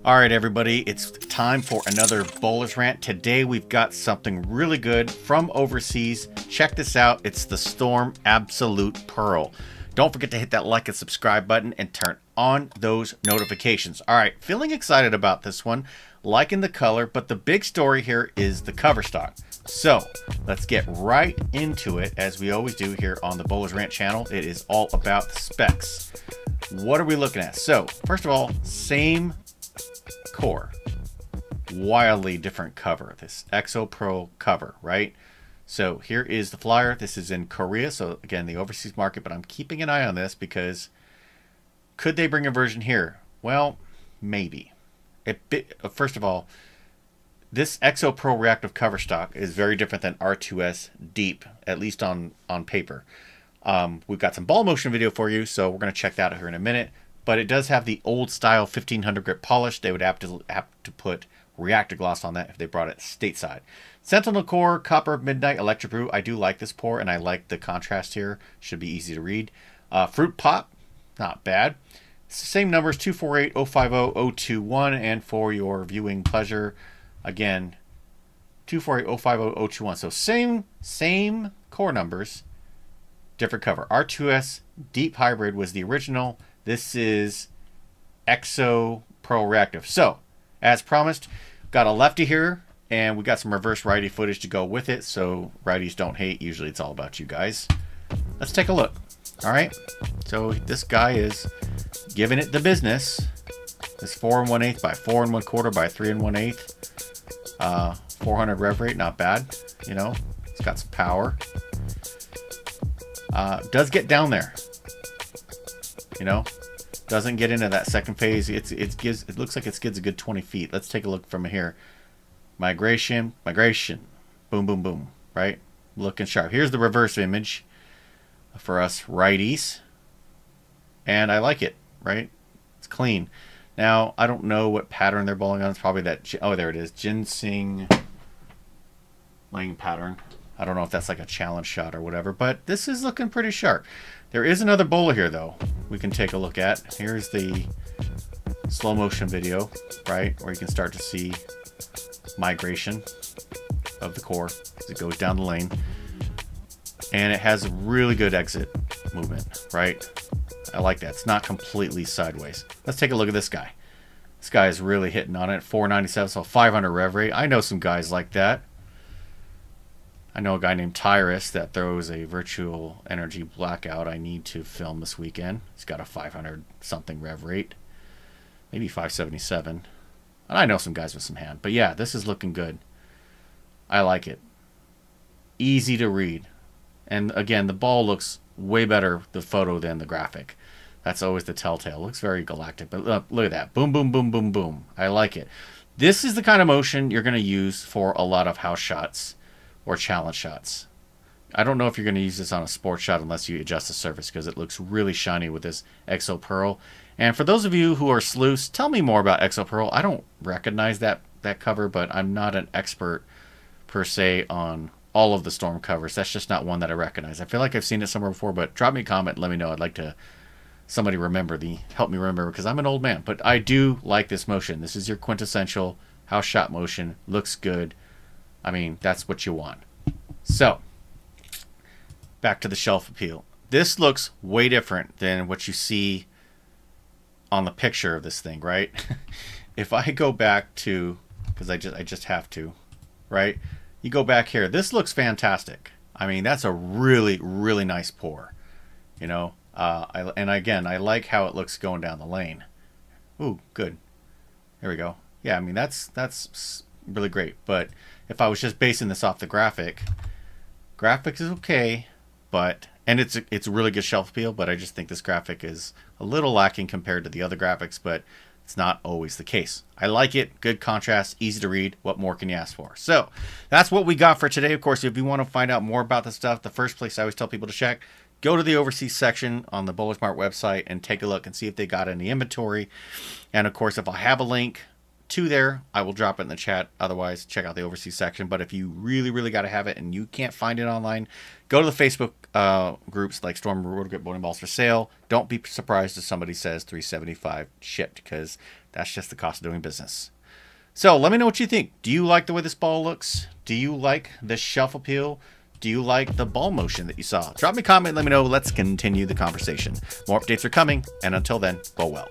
All right, everybody, it's time for another Bowler's Rant. Today we've got something really good from overseas. Check this out. It's the Storm Absolute Pearl. Don't forget to hit that like and subscribe button and turn on those notifications. All right, feeling excited about this one, liking the color, but the big story here is the cover stock. So let's get right into it, as we always do here on the Bowler's Rant channel. It is all about the specs. What are we looking at? So first of all, same core, wildly different cover, this EXO Pro cover, right? So here is the flyer. This is in Korea, so again, the overseas market, but I'm keeping an eye on this because could they bring a version here? Well, maybe. First of all, this EXO Pro reactive cover stock is very different than R2S Deep, at least on paper. We've got some ball motion video for you, so we're going to check that out here in a minute. But it does have the old style 1500 grit polish. They would have to put reactor gloss on that if they brought it stateside. Sentinel core, copper, midnight, electric brew. I do like this pour, and I like the contrast here. Should be easy to read. Fruit pop, not bad. It's the same numbers, 248 050 021, and for your viewing pleasure, again, 248 050 021. So same core numbers, different cover. R2S Deep Hybrid was the original. This is EXO Pro Reactive. So, as promised, got a lefty here, and we got some reverse righty footage to go with it, so righties don't hate. Usually it's all about you guys. Let's take a look. All right, so this guy is giving it the business. This 4 1/8 by 4 1/4 by 3 1/8. 400 rev rate, not bad. You know, it's got some power. Does get down there. You know, doesn't get into that second phase. It looks like it skids a good 20 feet. Let's take a look from here. Migration, boom, boom, boom. Right, looking sharp. Here's the reverse image for us righties, and I like it. Right, it's clean. Now I don't know what pattern they're bowling on. It's probably that. Oh, there it is, ginseng laying pattern. I don't know if that's like a challenge shot or whatever, but this is looking pretty sharp. There is another bowler here, though, we can take a look at. Here's the slow motion video, right, where you can start to see migration of the core as it goes down the lane. And it has a really good exit movement, right? I like that. It's not completely sideways. Let's take a look at this guy. This guy is really hitting on it. 497, so 500 rev rate. I know some guys like that. I know a guy named Tyrus that throws a virtual energy blackout. I need to film this weekend. He's got a 500 something rev rate, maybe 577. And I know some guys with some hand, but yeah, this is looking good. I like it. Easy to read, and again, the ball looks way better the photo than the graphic. That's always the telltale. It looks very galactic, but look at that. Boom, boom, boom, boom, boom. I like it. This is the kind of motion you're going to use for a lot of house shots or challenge shots. I don't know if you're going to use this on a sports shot unless you adjust the surface, because it looks really shiny with this EXO Pearl. And for those of you who are sleuths, tell me more about EXO Pearl. I don't recognize that cover, but I'm not an expert per se on all of the Storm covers. That's just not one that I recognize. I feel like I've seen it somewhere before, but drop me a comment and let me know. I'd like to somebody help me remember, because I'm an old man. But I do like this motion. This is your quintessential house shot motion. Looks good. I mean, that's what you want. So, back to the shelf appeal. This looks way different than what you see on the picture of this thing, right? If I go back to, because I just have to, right? You go back here. This looks fantastic. I mean, that's a really, really nice pour. You know, and again, I like how it looks going down the lane. Ooh, good. There we go. Yeah, I mean, that's really great. But if I was just basing this off the graphic is okay, but, and it's a really good shelf appeal, but I just think this graphic is a little lacking compared to the other graphics, but it's not always the case. I like it. Good contrast, easy to read. What more can you ask for? So that's what we got for today. Of course, if you want to find out more about this stuff, the first place I always tell people to check, go to the overseas section on the Bowler Smart website and take a look and see if they got any inventory. And of course, if I have a link 2 there, I will drop it in the chat. Otherwise, check out the overseas section. But if you really, really got to have it and you can't find it online, go to the Facebook groups like Storm Roto Grip Bowling Balls for sale. Don't be surprised if somebody says $375 shipped, because that's just the cost of doing business. So let me know what you think. Do you like the way this ball looks? Do you like the shuffle peel? Do you like the ball motion that you saw? Drop me a comment, let me know. Let's continue the conversation. More updates are coming, and until then, bowl well.